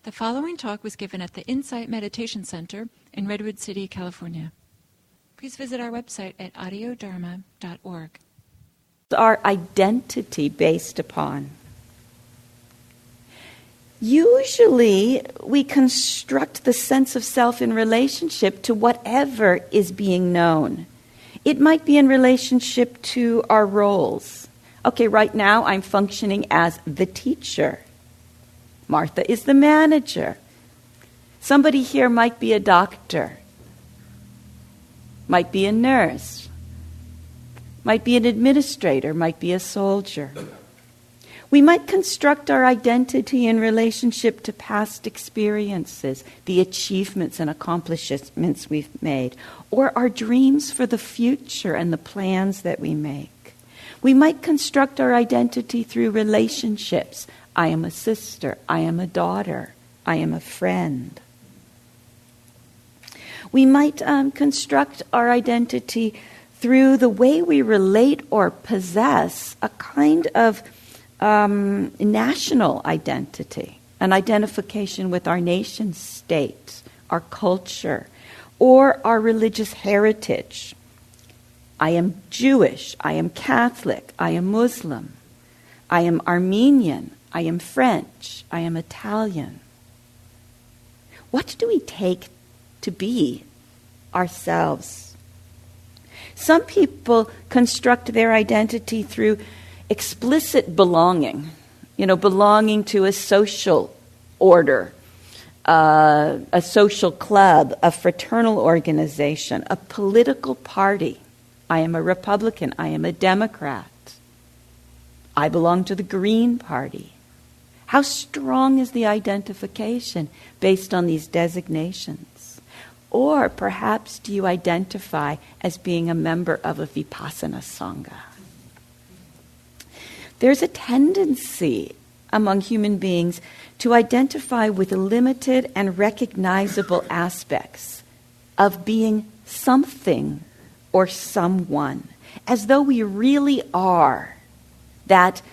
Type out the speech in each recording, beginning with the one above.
The following talk was given at the Insight Meditation Center in Redwood City, California. Please visit our website at audiodharma.org. Our identity based upon. Usually, we construct the sense of self in relationship to whatever is being known. It might be in relationship to our roles. Okay, right now I'm functioning as the teacher. Martha is the manager. Somebody here might be a doctor, might be a nurse, might be an administrator, might be a soldier. We might construct our identity in relationship to past experiences, the achievements and accomplishments we've made, or our dreams for the future and the plans that we make. We might construct our identity through relationships. I am a sister, I am a daughter, I am a friend. We might construct our identity through the way we relate or possess a kind of national identity, an identification with our nation state, our culture, or our religious heritage. I am Jewish, I am Catholic, I am Muslim, I am Armenian, I am French, I am Italian. What do we take to be ourselves? Some people construct their identity through explicit belonging, belonging to a social order, a social club, a fraternal organization, a political party. I am a Republican, I am a Democrat. I belong to the Green Party. How strong is the identification based on these designations? Or perhaps do you identify as being a member of a Vipassana Sangha? There's a tendency among human beings to identify with limited and recognizable aspects of being something or someone, as though we really are that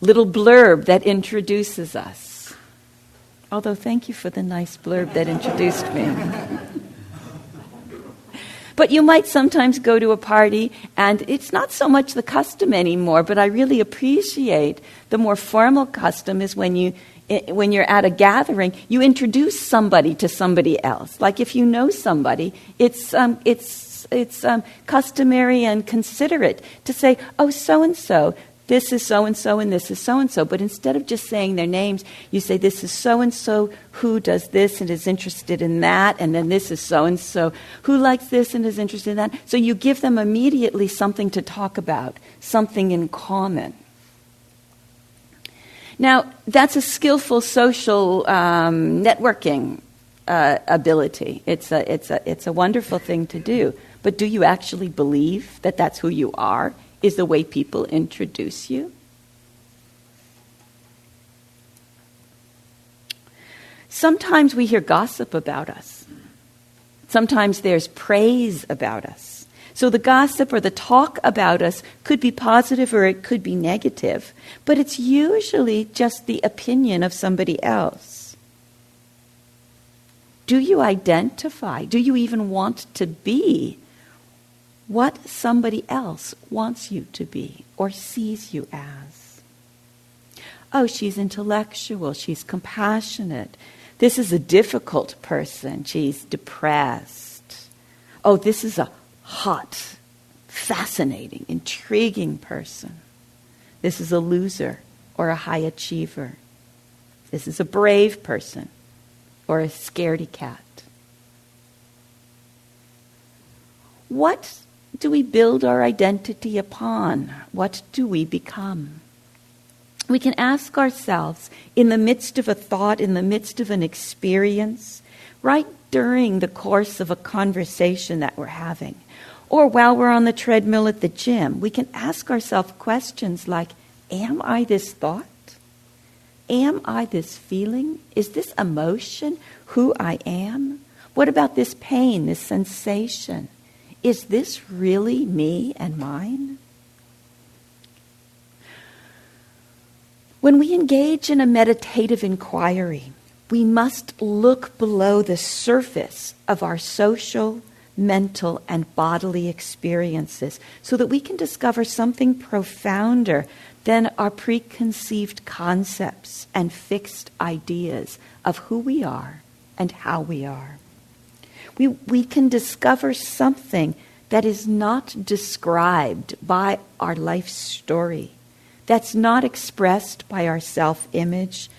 little blurb that introduces us. Although, thank you for the nice blurb that introduced me. But you might sometimes go to a party, and it's not so much the custom anymore, but I really appreciate the more formal custom is when you're at a gathering, you introduce somebody to somebody else. Like if you know somebody, it's customary and considerate to say, oh, so-and-so, this is so-and-so and this is so-and-so. But instead of just saying their names, you say this is so-and-so who does this and is interested in that. And then this is so-and-so who likes this and is interested in that. So you give them immediately something to talk about, something in common. Now, that's a skillful social networking ability. It's a wonderful thing to do. But do you actually believe that that's who you are? Is the way people introduce you? Sometimes we hear gossip about us. Sometimes there's praise about us. So the gossip or the talk about us could be positive or it could be negative, but it's usually just the opinion of somebody else. Do you identify? Do you even want to be what somebody else wants you to be or sees you as? Oh, she's intellectual, she's compassionate. This is a difficult person, she's depressed. Oh, this is a hot, fascinating, intriguing person. This is a loser or a high achiever. This is a brave person or a scaredy cat. What do we build our identity upon? What do we become? We can ask ourselves in the midst of a thought, in the midst of an experience, right during the course of a conversation that we're having, or while we're on the treadmill at the gym, we can ask ourselves questions like, am I this thought? Am I this feeling? Is this emotion who I am? What about this pain, this sensation? Is this really me and mine? When we engage in a meditative inquiry, we must look below the surface of our social, mental, and bodily experiences so that we can discover something profounder than our preconceived concepts and fixed ideas of who we are and how we are. We can discover something that is not described by our life story, that's not expressed by our self-image,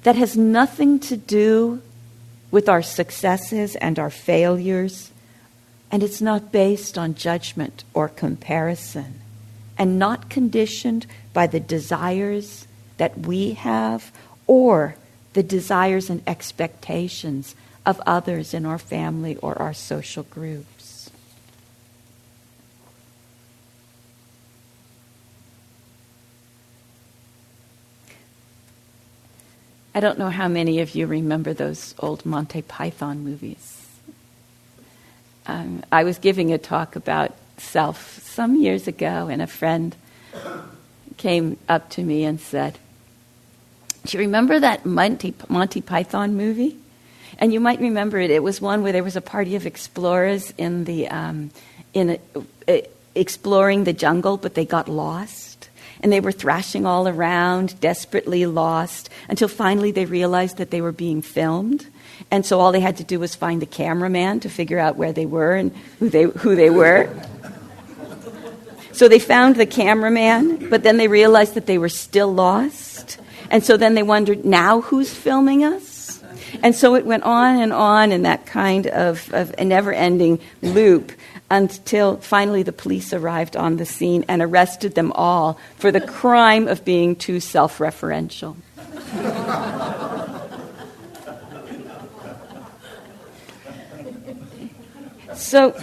that has nothing to do with our successes and our failures, and it's not based on judgment or comparison, and not conditioned by the desires that we have or the desires and expectations of others in our family or our social groups. I don't know how many of you remember those old Monty Python movies. I was giving a talk about self some years ago, and a friend came up to me and said, "Do you remember that Monty Python movie?" And you might remember it. It was one where there was a party of explorers in the exploring the jungle, but they got lost. And they were thrashing all around, desperately lost, until finally they realized that they were being filmed. And so all they had to do was find the cameraman to figure out where they were and who they were. So they found the cameraman, but then they realized that they were still lost. And so then they wondered, now who's filming us? And so it went on in that kind of a never-ending loop until finally the police arrived on the scene and arrested them all for the crime of being too self-referential. So,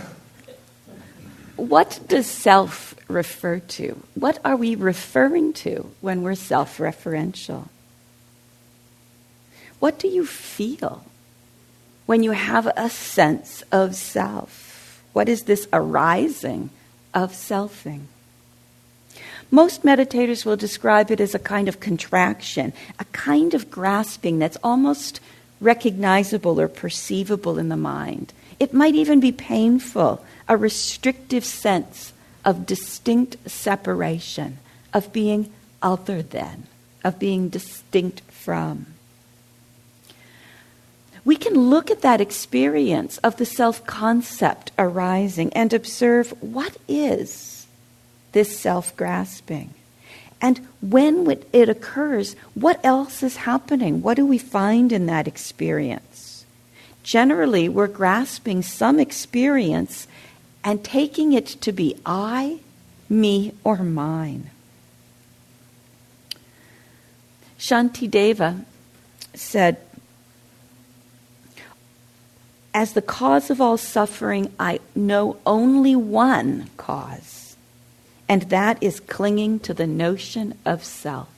what does self refer to? What are we referring to when we're self-referential? What do you feel when you have a sense of self? What is this arising of selfing? Most meditators will describe it as a kind of contraction, a kind of grasping that's almost recognizable or perceivable in the mind. It might even be painful, a restrictive sense of distinct separation, of being other than, of being distinct from. We can look at that experience of the self-concept arising and observe what is this self-grasping. And when it occurs, what else is happening? What do we find in that experience? Generally, we're grasping some experience and taking it to be I, me, or mine. Shantideva said, "As the cause of all suffering, I know only one cause, and that is clinging to the notion of self."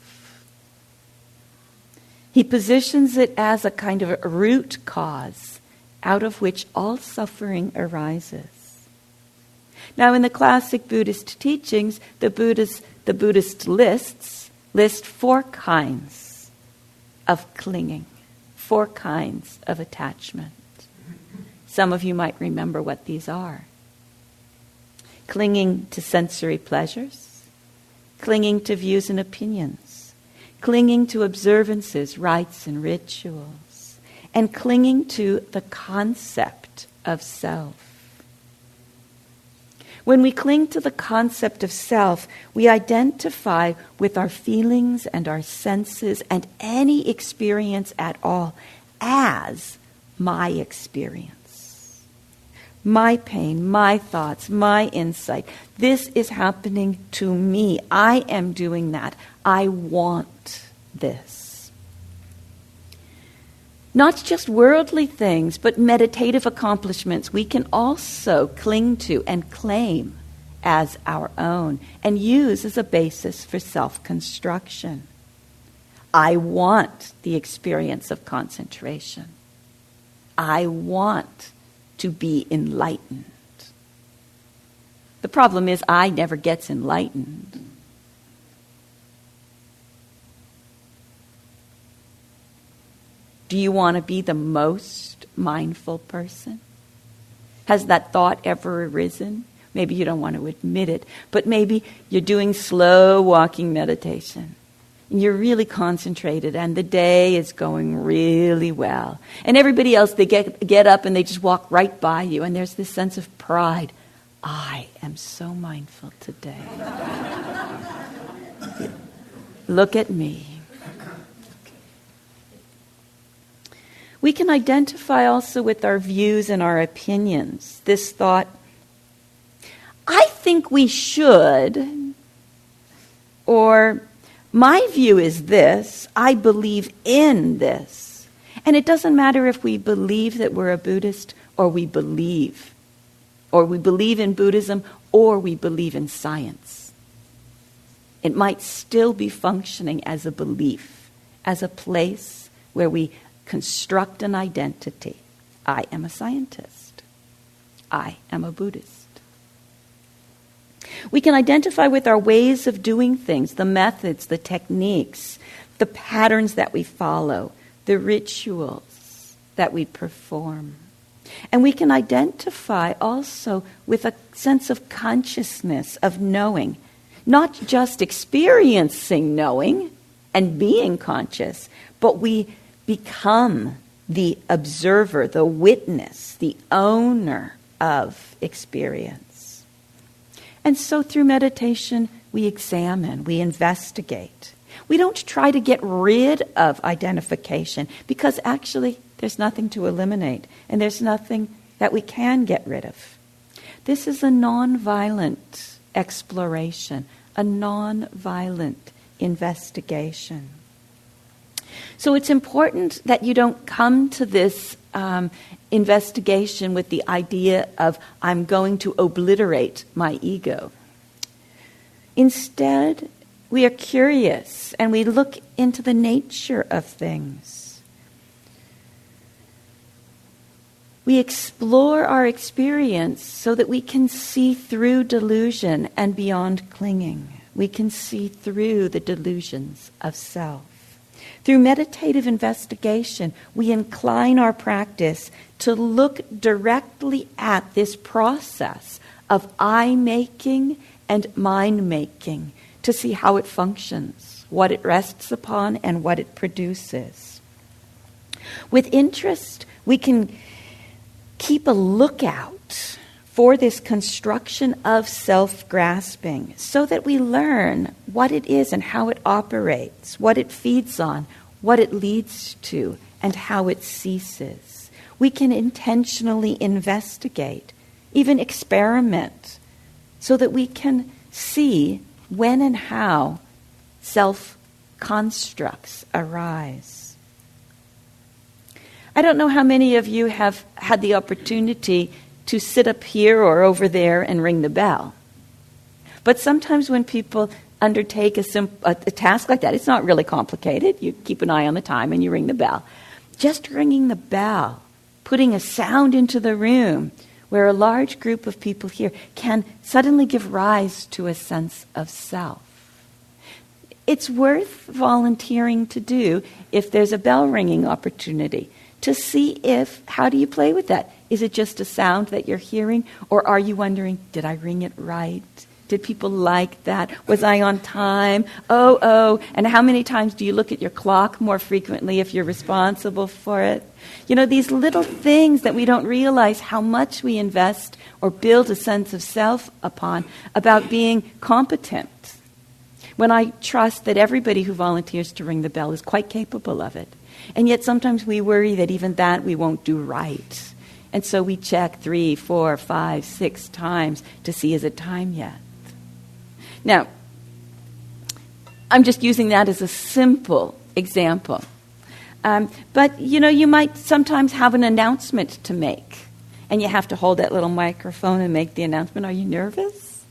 He positions it as a kind of a root cause out of which all suffering arises. Now, in the classic Buddhist teachings, the Buddhist list 4 kinds of clinging, 4 kinds of attachment. Some of you might remember what these are. Clinging to sensory pleasures, clinging to views and opinions, clinging to observances, rites, and rituals, and clinging to the concept of self. When we cling to the concept of self, we identify with our feelings and our senses and any experience at all as my experience. My pain, my thoughts, my insight. This is happening to me. I am doing that. I want this. Not just worldly things, but meditative accomplishments we can also cling to and claim as our own and use as a basis for self-construction. I want the experience of concentration. I want to be enlightened. The problem is I never gets enlightened. Do you want to be the most mindful person? Has that thought ever arisen? Maybe you don't want to admit it, but maybe you're doing slow walking meditation. And you're really concentrated and the day is going really well. And everybody else, they get up and they just walk right by you. And there's this sense of pride. I am so mindful today. Look at me. We can identify also with our views and our opinions. This thought, I think we should, or my view is this, I believe in this. And it doesn't matter if we believe that we're a Buddhist or we believe in Buddhism or we believe in science. It might still be functioning as a belief, as a place where we construct an identity. I am a scientist. I am a Buddhist. We can identify with our ways of doing things, the methods, the techniques, the patterns that we follow, the rituals that we perform. And we can identify also with a sense of consciousness, of knowing, not just experiencing knowing and being conscious, but we become the observer, the witness, the owner of experience. And so through meditation, we examine, we investigate. We don't try to get rid of identification because actually there's nothing to eliminate and there's nothing that we can get rid of. This is a non-violent exploration, a non-violent investigation. So it's important that you don't come to this investigation with the idea of, I'm going to obliterate my ego. Instead, we are curious and we look into the nature of things. We explore our experience so that we can see through delusion and beyond clinging. We can see through the delusions of self. Through meditative investigation, we incline our practice to look directly at this process of I-making and mind-making to see how it functions, what it rests upon, and what it produces. With interest, we can keep a lookout for this construction of self-grasping so that we learn what it is and how it operates, what it feeds on, what it leads to, and how it ceases. We can intentionally investigate, even experiment, so that we can see when and how self-constructs arise. I don't know how many of you have had the opportunity to sit up here or over there and ring the bell. But sometimes when people undertake a task like that, it's not really complicated. You keep an eye on the time and you ring the bell. Just ringing the bell, putting a sound into the room where a large group of people here can suddenly give rise to a sense of self. It's worth volunteering to do if there's a bell ringing opportunity to see how do you play with that? Is it just a sound that you're hearing? Or are you wondering, did I ring it right? Did people like that? Was I on time? Oh. And how many times do you look at your clock more frequently if you're responsible for it? You know, these little things that we don't realize how much we invest or build a sense of self upon about being competent. When I trust that everybody who volunteers to ring the bell is quite capable of it. And yet sometimes we worry that even that we won't do right. And so we check 3, 4, 5, 6 times to see is it time yet. Now, I'm just using that as a simple example. But, you might sometimes have an announcement to make. And you have to hold that little microphone and make the announcement. Are you nervous?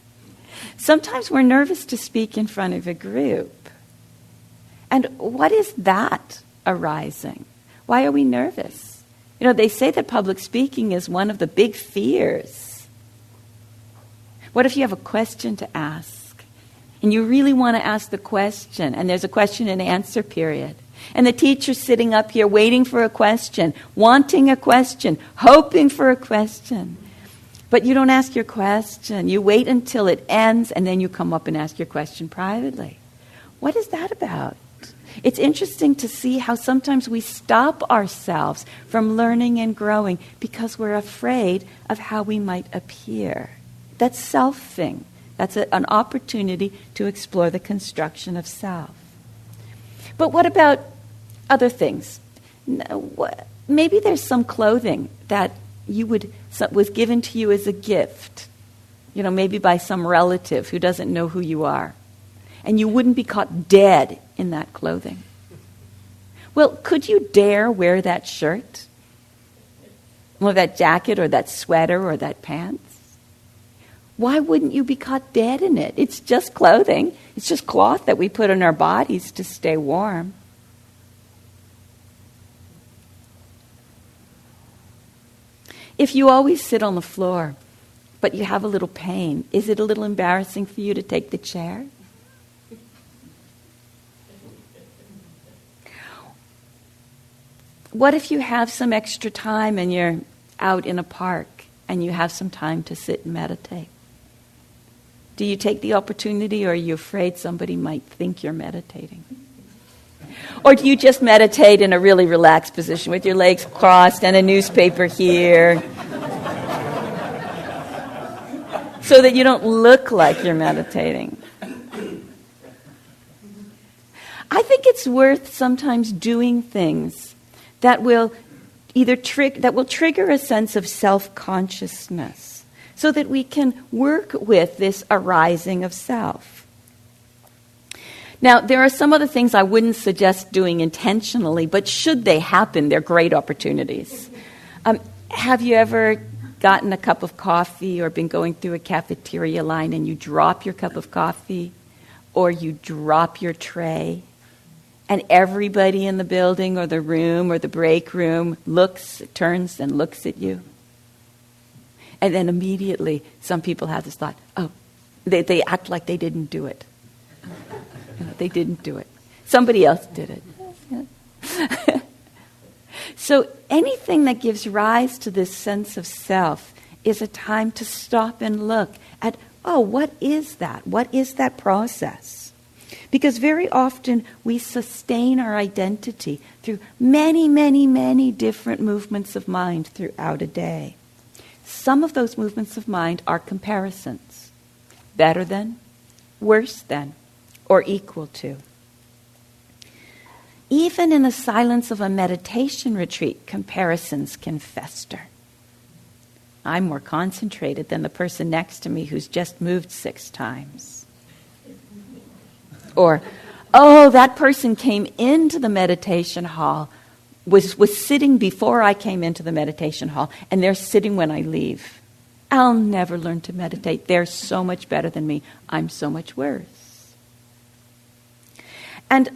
Sometimes we're nervous to speak in front of a group. And what is that arising? Why are we nervous? They say that public speaking is one of the big fears. What if you have a question to ask? And you really want to ask the question, and there's a question and answer period. And the teacher's sitting up here waiting for a question, wanting a question, hoping for a question. But you don't ask your question. You wait until it ends, and then you come up and ask your question privately. What is that about? It's interesting to see how sometimes we stop ourselves from learning and growing because we're afraid of how we might appear. That's selfing. That's an opportunity to explore the construction of self. But what about other things? Maybe there's some clothing that was given to you as a gift, maybe by some relative who doesn't know who you are, and you wouldn't be caught dead in that clothing. Well, could you dare wear that shirt, or that jacket, or that sweater, or that pants? Why wouldn't you be caught dead in it? It's just clothing. It's just cloth that we put on our bodies to stay warm. If you always sit on the floor, but you have a little pain, is it a little embarrassing for you to take the chair? What if you have some extra time and you're out in a park and you have some time to sit and meditate? Do you take the opportunity, or are you afraid somebody might think you're meditating? Or do you just meditate in a really relaxed position with your legs crossed and a newspaper here so that you don't look like you're meditating? I think it's worth sometimes doing things that will trigger a sense of self-consciousness so that we can work with this arising of self. Now, there are some other things I wouldn't suggest doing intentionally, but should they happen, they're great opportunities. Have you ever gotten a cup of coffee or been going through a cafeteria line and you drop your cup of coffee or you drop your tray and everybody in the building or the room or the break room turns and looks at you? And then immediately some people have this thought, they act like they didn't do it. They didn't do it. Somebody else did it. So anything that gives rise to this sense of self is a time to stop and look at, what is that? What is that process? Because very often we sustain our identity through many, many, many different movements of mind throughout a day. Some of those movements of mind are comparisons. Better than, worse than, or equal to. Even in the silence of a meditation retreat, comparisons can fester. I'm more concentrated than the person next to me who's just moved 6 times. Or, that person came into the meditation hall, was sitting before I came into the meditation hall, and they're sitting when I leave. I'll never learn to meditate. They're so much better than me. I'm so much worse. And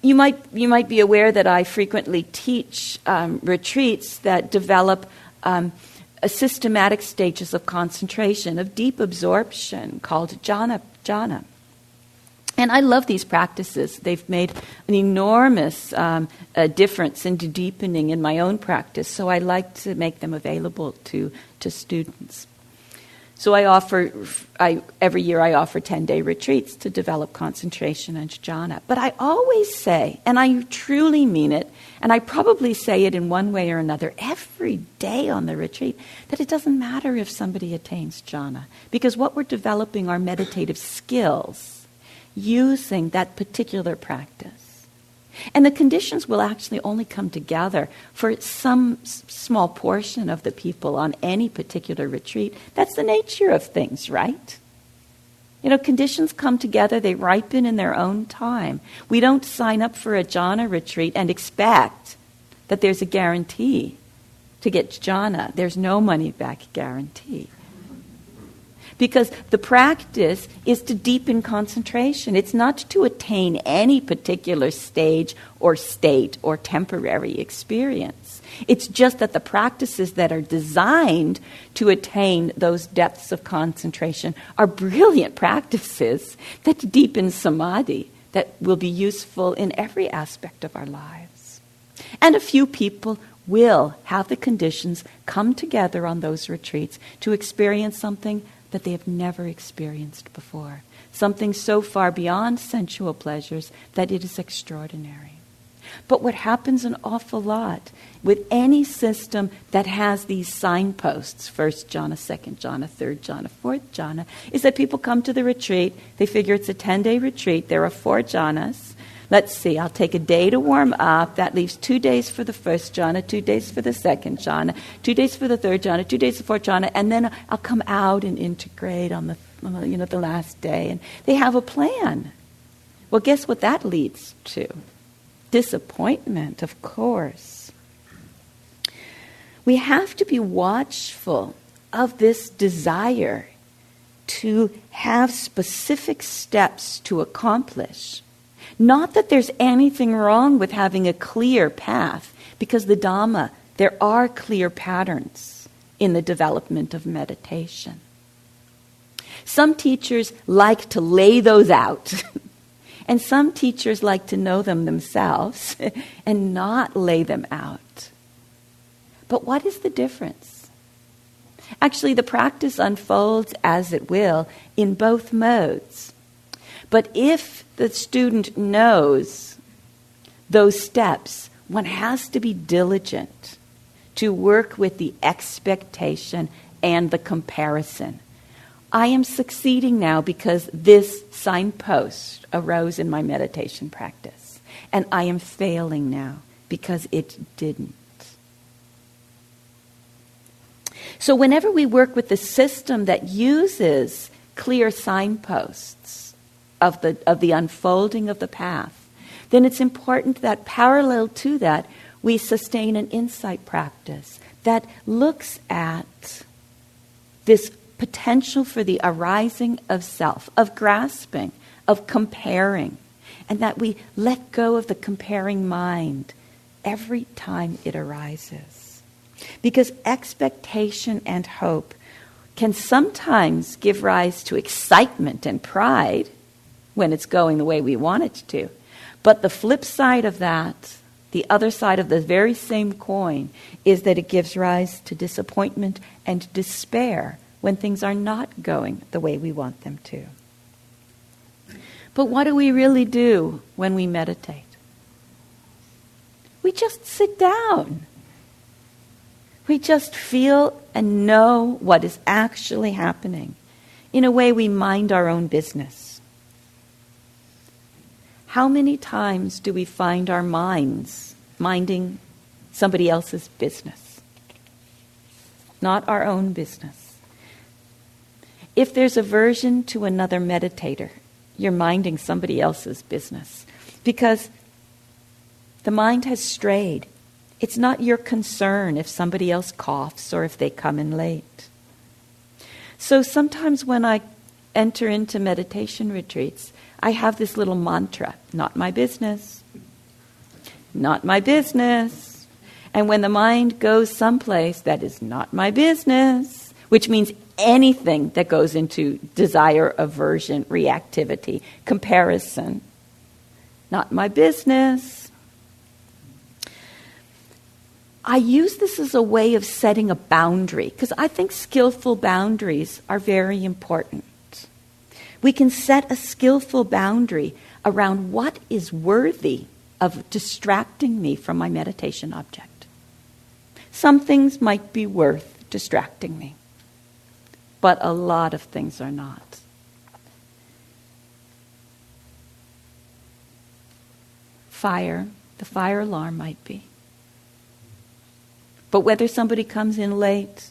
you might be aware that I frequently teach retreats that develop a systematic stages of concentration, of deep absorption, called jhana. And I love these practices. They've made an enormous difference in deepening in my own practice, so I like to make them available to students. So every year I offer 10-day retreats to develop concentration and jhana. But I always say, and I truly mean it, and I probably say it in one way or another every day on the retreat, that it doesn't matter if somebody attains jhana, because what we're developing are meditative skills using that particular practice. And the conditions will actually only come together for some small portion of the people on any particular retreat. That's the nature of things, right? Conditions come together, they ripen in their own time. We don't sign up for a jhana retreat and expect that there's a guarantee to get jhana. There's no money back guarantee. Because the practice is to deepen concentration. It's not to attain any particular stage or state or temporary experience. It's just that the practices that are designed to attain those depths of concentration are brilliant practices that deepen samadhi, that will be useful in every aspect of our lives. And a few people will have the conditions come together on those retreats to experience something that they have never experienced before. Something so far beyond sensual pleasures that it is extraordinary. But what happens an awful lot with any system that has these signposts, first jhana, second jhana, third jhana, fourth jhana, is that people come to the retreat, they figure it's a 10-day retreat, there are 4 jhanas. Let's see, I'll take a day to warm up, that leaves 2 days for the first jhana, 2 days for the second jhana, 2 days for the third jhana, 2 days for the fourth jhana, and then I'll come out and integrate on the last day. And they have a plan. Well, guess what that leads to? Disappointment, of course. We have to be watchful of this desire to have specific steps to accomplish. Not that there's anything wrong with having a clear path, because the Dhamma, there are clear patterns in the development of meditation. Some teachers like to lay those out. And some teachers like to know them themselves and not lay them out. But what is the difference? Actually, the practice unfolds as it will in both modes. But if the student knows those steps, one has to be diligent to work with the expectation and the comparison. I am succeeding now because this signpost arose in my meditation practice. And I am failing now because it didn't. So whenever we work with the system that uses clear signposts of the unfolding of the path, then it's important that parallel to that, we sustain an insight practice that looks at this potential for the arising of self, of grasping, of comparing, and that we let go of the comparing mind every time it arises. Because expectation and hope can sometimes give rise to excitement and pride when it's going the way we want it to. But the flip side of that, the other side of the very same coin, is that it gives rise to disappointment and despair when things are not going the way we want them to. But what do we really do when we meditate? We just sit down. We just feel and know what is actually happening. In a way, we mind our own business. How many times do we find our minds minding somebody else's business? Not our own business. If there's aversion to another meditator, you're minding somebody else's business. Because the mind has strayed. It's not your concern if somebody else coughs or if they come in late. So sometimes when I enter into meditation retreats, I have this little mantra, not my business, not my business. And when the mind goes someplace that is not my business, which means anything that goes into desire, aversion, reactivity, comparison, not my business. I use this as a way of setting a boundary, because I think skillful boundaries are very important. We can set a skillful boundary around what is worthy of distracting me from my meditation object. Some things might be worth distracting me, but a lot of things are not. Fire, the fire alarm might be. But whether somebody comes in late,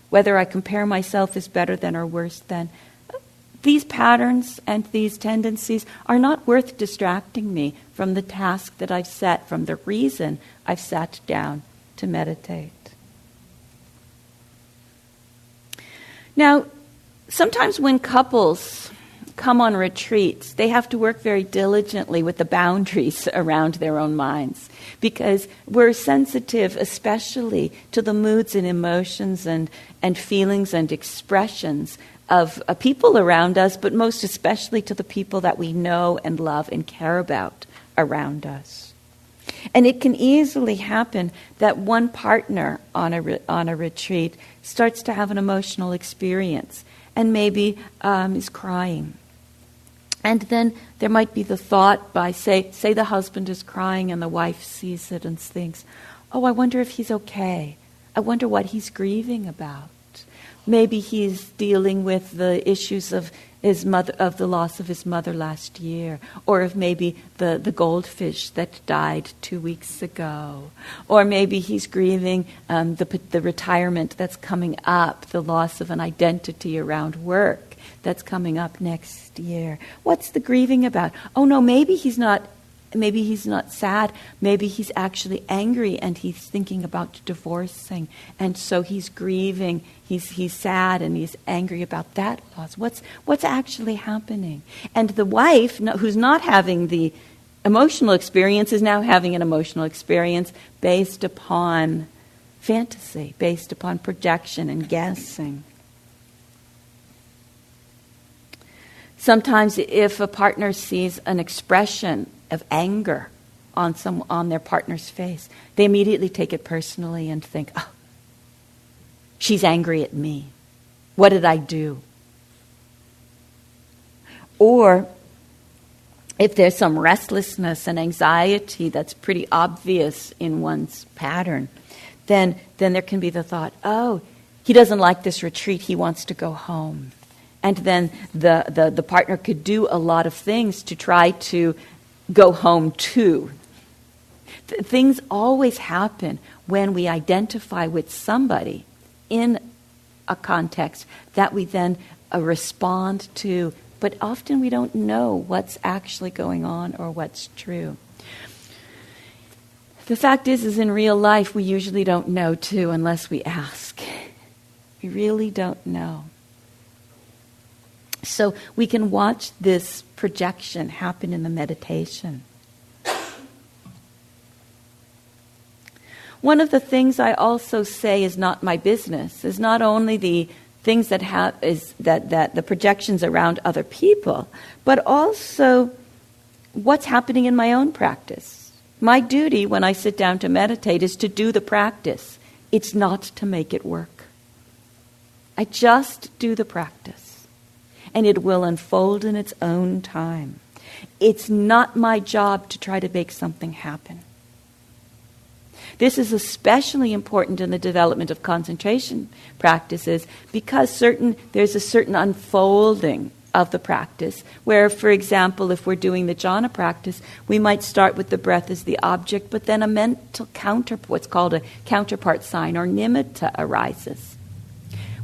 whether I compare myself as better than or worse than, these patterns and these tendencies are not worth distracting me from the task that I've set, from the reason I've sat down to meditate. Now, sometimes when couples come on retreats, they have to work very diligently with the boundaries around their own minds, because we're sensitive especially to the moods and emotions and feelings and expressions people around us, but most especially to the people that we know and love and care about around us. And it can easily happen that one partner on a retreat starts to have an emotional experience and maybe is crying. And then there might be the thought by, say the husband is crying and the wife sees it and thinks, oh, I wonder if he's okay. I wonder what he's grieving about. Maybe he's dealing with the issues of the loss of his mother last year, or of maybe the goldfish that died 2 weeks ago, or maybe he's grieving the retirement that's coming up, the loss of an identity around work that's coming up next year. What's the grieving about? Oh no, maybe he's not sad. Maybe he's actually angry and he's thinking about divorcing. And so he's grieving. He's sad and he's angry about that loss. What's actually happening? And the wife, who's not having the emotional experience, is now having an emotional experience based upon fantasy, based upon projection and guessing. Sometimes if a partner sees an expression of anger on their partner's face, they immediately take it personally and think, oh, she's angry at me. What did I do? Or if there's some restlessness and anxiety that's pretty obvious in one's pattern, then there can be the thought, oh, he doesn't like this retreat, he wants to go home. And then the partner could do a lot of things to try to go home too. Things always happen when we identify with somebody in a context that we then respond to, but often we don't know what's actually going on or what's true. The fact is in real life we usually don't know too unless we ask. We really don't know. So we can watch this projection happen in the meditation. One of the things I also say is not my business is not only the things that the projections around other people, but also what's happening in my own practice. My duty when I sit down to meditate is to do the practice. It's not to make it work. I just do the practice. And it will unfold in its own time. It's not my job to try to make something happen. This is especially important in the development of concentration practices because there's a certain unfolding of the practice where, for example, if we're doing the jhana practice, we might start with the breath as the object, but then a mental what's called a counterpart sign or nimitta arises.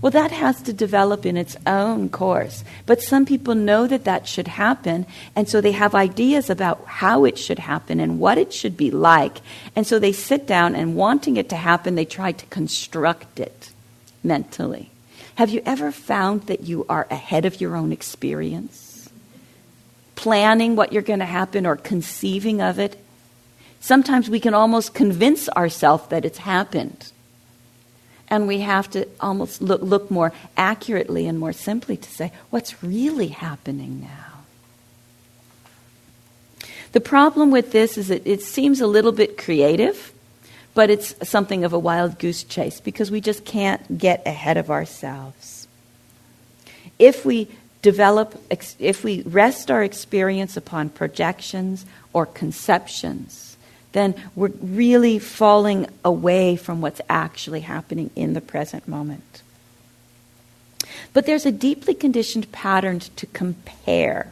Well, that has to develop in its own course. But some people know that should happen, and so they have ideas about how it should happen and what it should be like. And so they sit down and wanting it to happen, they try to construct it mentally. Have you ever found that you are ahead of your own experience? Planning what you're going to happen or conceiving of it? Sometimes we can almost convince ourselves that it's happened. And we have to almost look more accurately and more simply to say, what's really happening now? The problem with this is that it seems a little bit creative, but it's something of a wild goose chase because we just can't get ahead of ourselves. If we rest our experience upon projections or conceptions, then we're really falling away from what's actually happening in the present moment. But there's a deeply conditioned pattern to compare.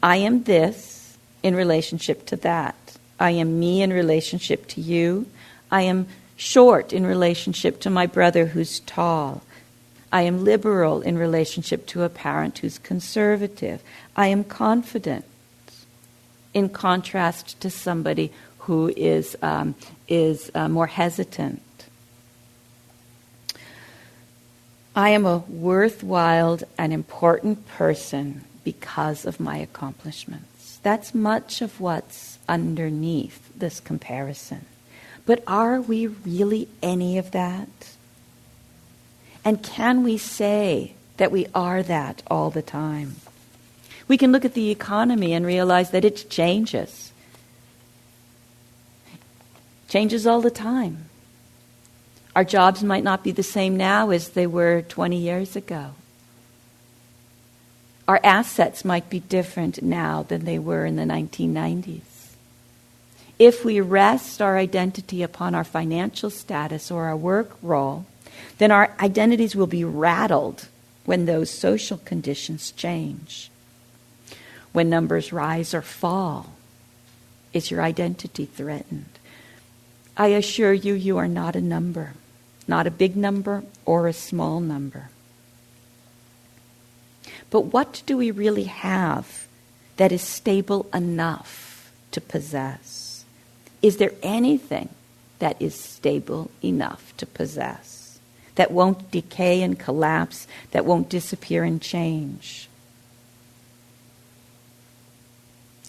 I am this in relationship to that. I am me in relationship to you. I am short in relationship to my brother who's tall. I am liberal in relationship to a parent who's conservative. I am confident in contrast to somebody who is more hesitant. I am a worthwhile and important person because of my accomplishments. That's much of what's underneath this comparison. But are we really any of that? And can we say that we are that all the time? We can look at the economy and realize that it changes. Changes all the time. Our jobs might not be the same now as they were 20 years ago. Our assets might be different now than they were in the 1990s. If we rest our identity upon our financial status or our work role, then our identities will be rattled when those social conditions change. When numbers rise or fall, is your identity threatened? I assure you, you are not a number, not a big number or a small number. But what do we really have that is stable enough to possess? Is there anything that is stable enough to possess, that won't decay and collapse, that won't disappear and change?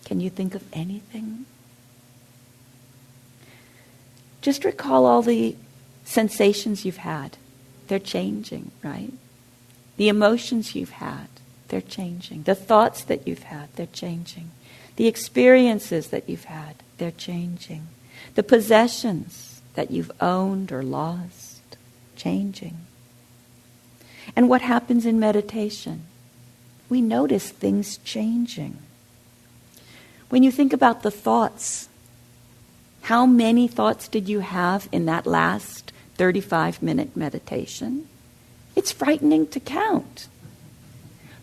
Can you think of anything? Just recall all the sensations you've had. They're changing, right? The emotions you've had, they're changing. The thoughts that you've had, they're changing. The experiences that you've had, they're changing. The possessions that you've owned or lost, changing. And what happens in meditation? We notice things changing. When you think about the thoughts, how many thoughts did you have in that last 35-minute meditation? It's frightening to count.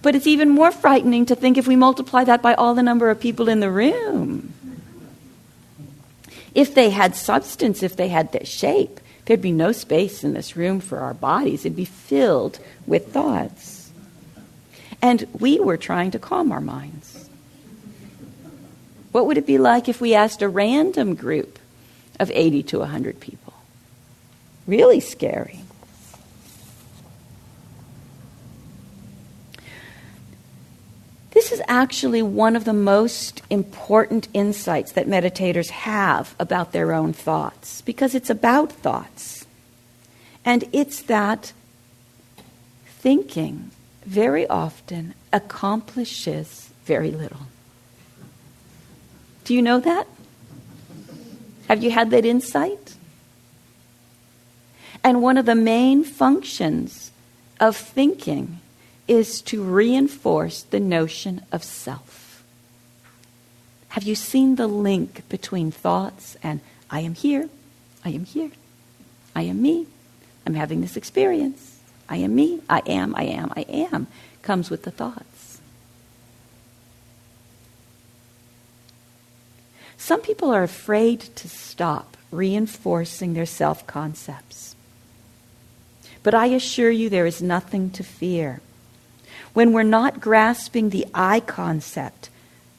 But it's even more frightening to think if we multiply that by all the number of people in the room. If they had substance, if they had their shape, there'd be no space in this room for our bodies. It'd be filled with thoughts. And we were trying to calm our minds. What would it be like if we asked a random group of 80 to 100 people? Really scary. This is actually one of the most important insights that meditators have about their own thoughts, because it's about thoughts. And it's that thinking very often accomplishes very little. Do you know that? Have you had that insight? And one of the main functions of thinking is to reinforce the notion of self. Have you seen the link between thoughts and I am here, I am here, I am me, I'm having this experience, I am me, I am, comes with the thoughts. Some people are afraid to stop reinforcing their self-concepts. But I assure you there is nothing to fear. When we're not grasping the I concept,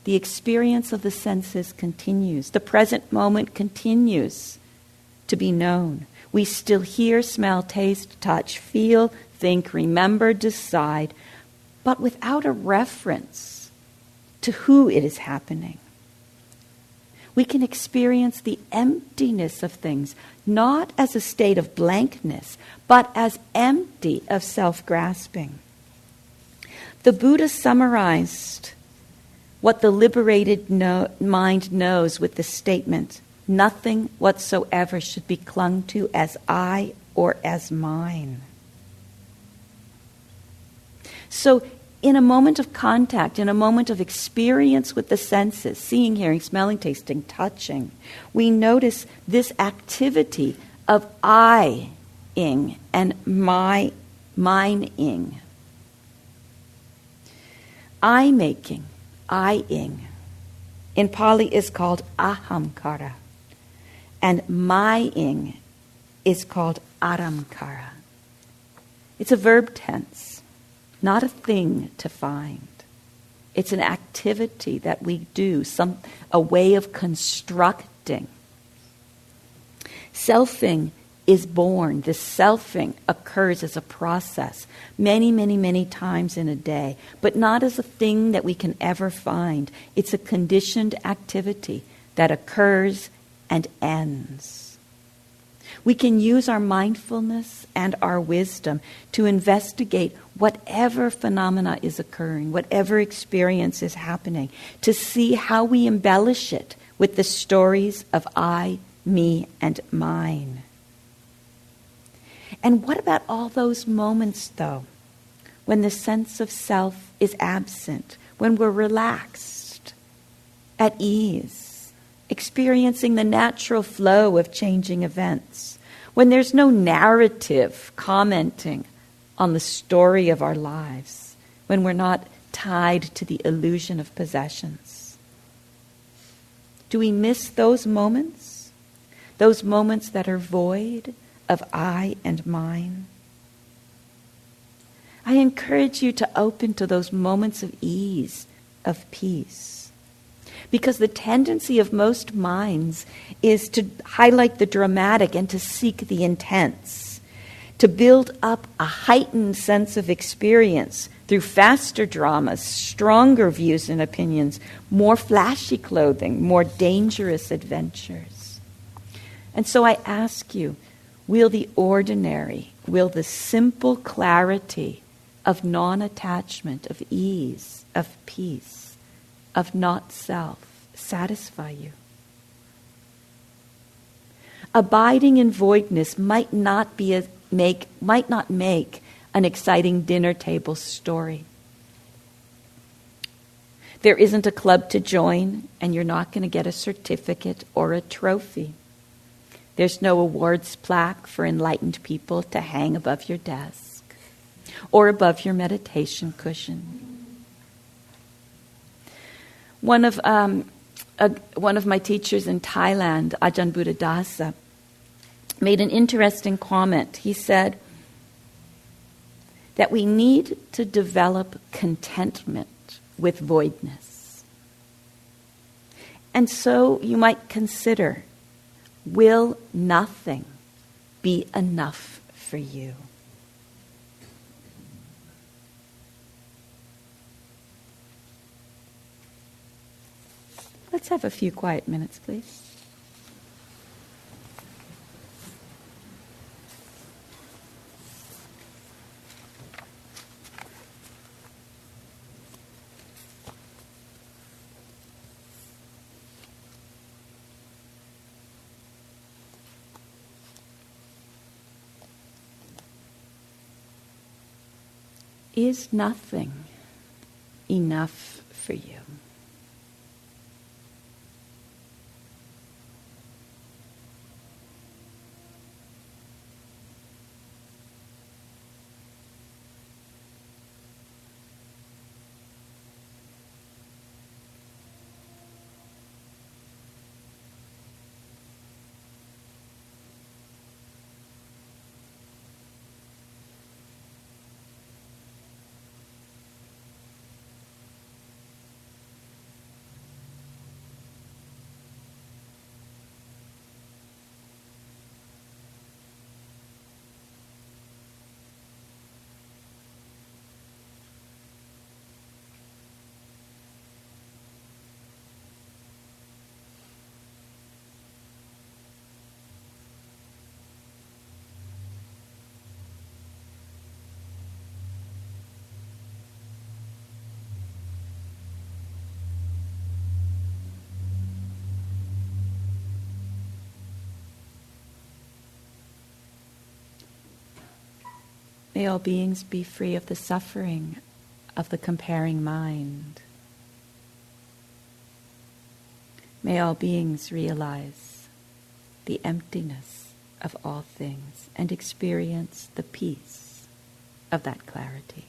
the experience of the senses continues. The present moment continues to be known. We still hear, smell, taste, touch, feel, think, remember, decide, but without a reference to who it is happening. We can experience the emptiness of things, not as a state of blankness, but as empty of self-grasping. The Buddha summarized what the liberated mind knows with the statement, nothing whatsoever should be clung to as I or as mine. So, in a moment of contact, in a moment of experience with the senses, seeing, hearing, smelling, tasting, touching, we notice this activity of I-ing and mine-ing. I-making, I-ing, in Pali is called ahamkara, and my-ing is called aramkara. It's a verb tense. Not a thing to find. It's an activity that we do, a way of constructing. Selfing is born. This selfing occurs as a process many, many, many times in a day, but not as a thing that we can ever find. It's a conditioned activity that occurs and ends. We can use our mindfulness and our wisdom to investigate whatever phenomena is occurring, whatever experience is happening, to see how we embellish it with the stories of I, me, and mine. And what about all those moments, though, when the sense of self is absent, when we're relaxed, at ease, experiencing the natural flow of changing events, when there's no narrative commenting on the story of our lives, when we're not tied to the illusion of possessions? Do we miss those moments? Those moments that are void of I and mine? I encourage you to open to those moments of ease, of peace. Because the tendency of most minds is to highlight the dramatic and to seek the intense, to build up a heightened sense of experience through faster dramas, stronger views and opinions, more flashy clothing, more dangerous adventures. And so I ask you, will the ordinary, will the simple clarity of non-attachment, of ease, of peace, of not self, satisfy you? Abiding in voidness might not make an exciting dinner table story. There isn't a club to join, and you're not going to get a certificate or a trophy. There's no awards plaque for enlightened people to hang above your desk or above your meditation cushion. One of my teachers in Thailand, Ajahn Buddhadasa, made an interesting comment. He said that we need to develop contentment with voidness. And so you might consider, will nothing be enough for you? Let's have a few quiet minutes, please. Is nothing enough for you? May all beings be free of the suffering of the comparing mind. May all beings realize the emptiness of all things and experience the peace of that clarity.